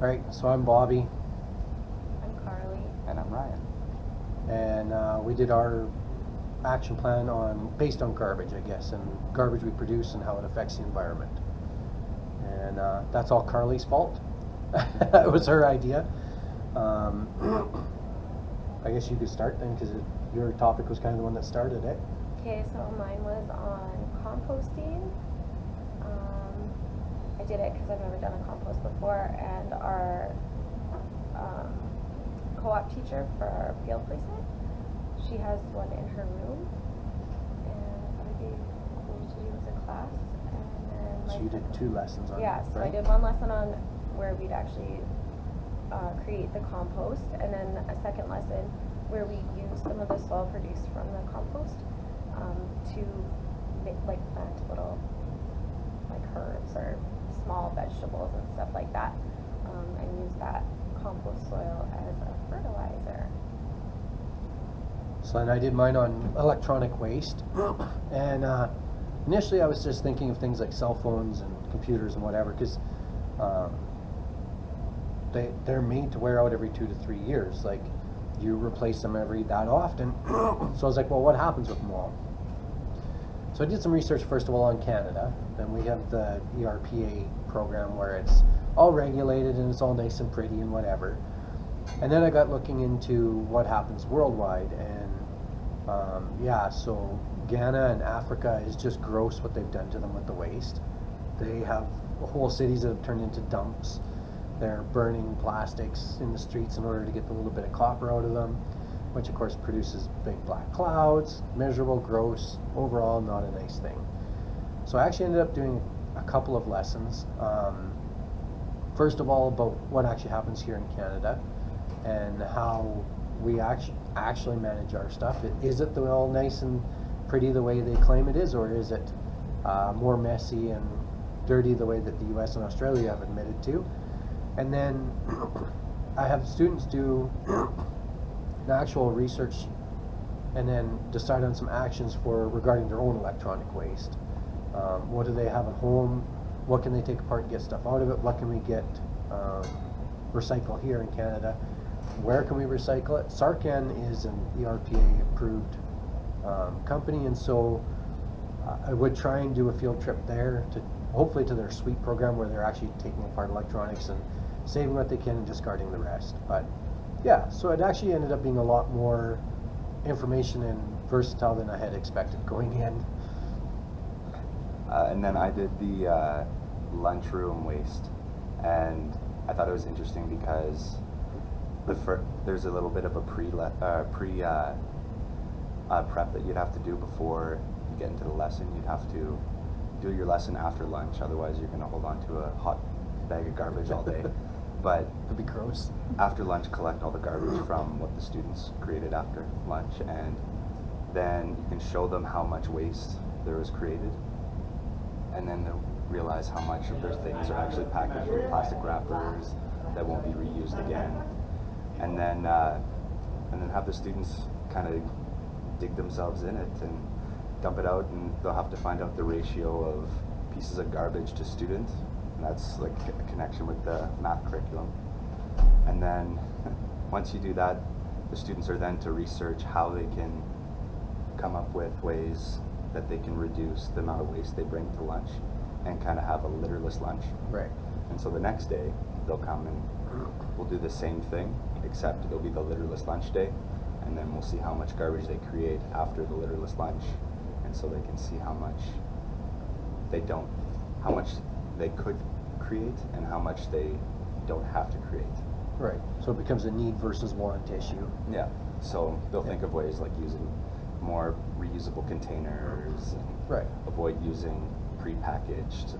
All right, so I'm Bobby, I'm Carly. And I'm Ryan. and we did our action plan based on garbage, I guess, and garbage we produce and how it affects the environment. And that's all Carly's fault. It was her idea. I guess you could start then, because your topic was kind of the one that started it. Okay, so mine was on composting. I did it because I've never done a compost before, and our co-op teacher for our field placement, she has one in her room, and what I gave Nicole to do was a class, and then So you did 2 lessons on it, yeah, so right? I did one lesson on where we'd actually create the compost, and then a second lesson where we use some of the soil produced from the compost to make, like, plant little like herbs or small vegetables and stuff like that, and use that compost soil as a fertilizer. So then I did mine on electronic waste, and initially I was just thinking of things like cell phones and computers and whatever, because they're made to wear out every 2 to 3 years. Like, you replace them every that often. So I was like, well, what happens with them all? So I did some research first of all on Canada, and we have the ERPA program where it's all regulated and it's all nice and pretty and whatever. And then I got looking into what happens worldwide, and yeah, so Ghana and Africa is just gross what they've done to them with the waste. They have whole cities that have turned into dumps. They're burning plastics in the streets in order to get the little bit of copper out of them, which of course produces big black clouds, miserable, gross, overall not a nice thing. So I actually ended up doing a couple of lessons. First of all, about what actually happens here in Canada and how we actually manage our stuff. Is it all nice and pretty the way they claim it is, or is it more messy and dirty the way that the US and Australia have admitted to? And then I have students do an actual research and then decide on some actions regarding their own electronic waste. What do they have at home? What can they take apart and get stuff out of it? What can we get recycle here in Canada? Where can we recycle it? Sarcan is an ERPA approved company, and so I would try and do a field trip there to hopefully to their SWEET program where they're actually taking apart electronics and saving what they can and discarding the rest. But yeah, so it actually ended up being a lot more information and versatile than I had expected going in. And then I did the lunchroom waste, and I thought it was interesting because there's a little bit of a prep that you'd have to do before you get into the lesson. You'd have to do your lesson after lunch, otherwise you're going to hold on to a hot bag of garbage all day. But It'd be gross. after lunch, collect all the garbage from what the students created after lunch, and then you can show them how much waste there was created, and then they'll realize how much of their things are actually packaged in plastic wrappers that won't be reused again. And then have the students kind of dig themselves in it and dump it out, and they'll have to find out the ratio of pieces of garbage to student, and that's like a connection with the math curriculum. And then once you do that, the students are then to research how they can come up with ways that they can reduce the amount of waste they bring to lunch and kind of have a litterless lunch. Right. And so the next day they'll come and we'll do the same thing, except it'll be the litterless lunch day, and then we'll see how much garbage they create after the litterless lunch, and so they can see how much they could create and how much they don't have to create. Right. So it becomes a need versus want issue. Yeah. So they'll think of ways like using more reusable containers, and Right. avoid using prepackaged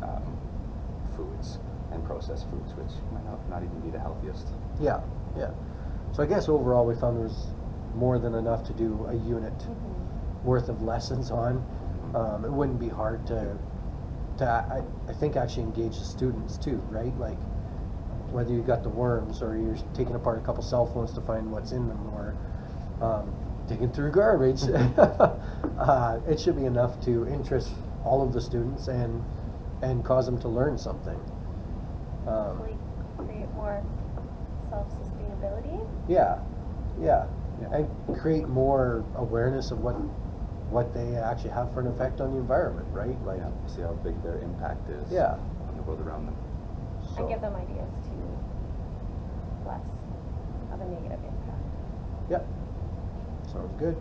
foods and processed foods, which might not even be the healthiest. Yeah, yeah. So I guess overall we found there was more than enough to do a unit worth of lessons on. It wouldn't be hard to I think actually engage the students too, right? Like whether you got the worms or you're taking apart a couple cell phones to find what's in them, or digging through garbage. It should be enough to interest all of the students and cause them to learn something. Hopefully create more Yeah, yeah, Yeah. and create more awareness of what they actually have for an effect on the environment, right? Like, Yeah, see how big their impact is Yeah. on the world around them. so, And give them ideas to less of a negative impact. Yep, sounds good.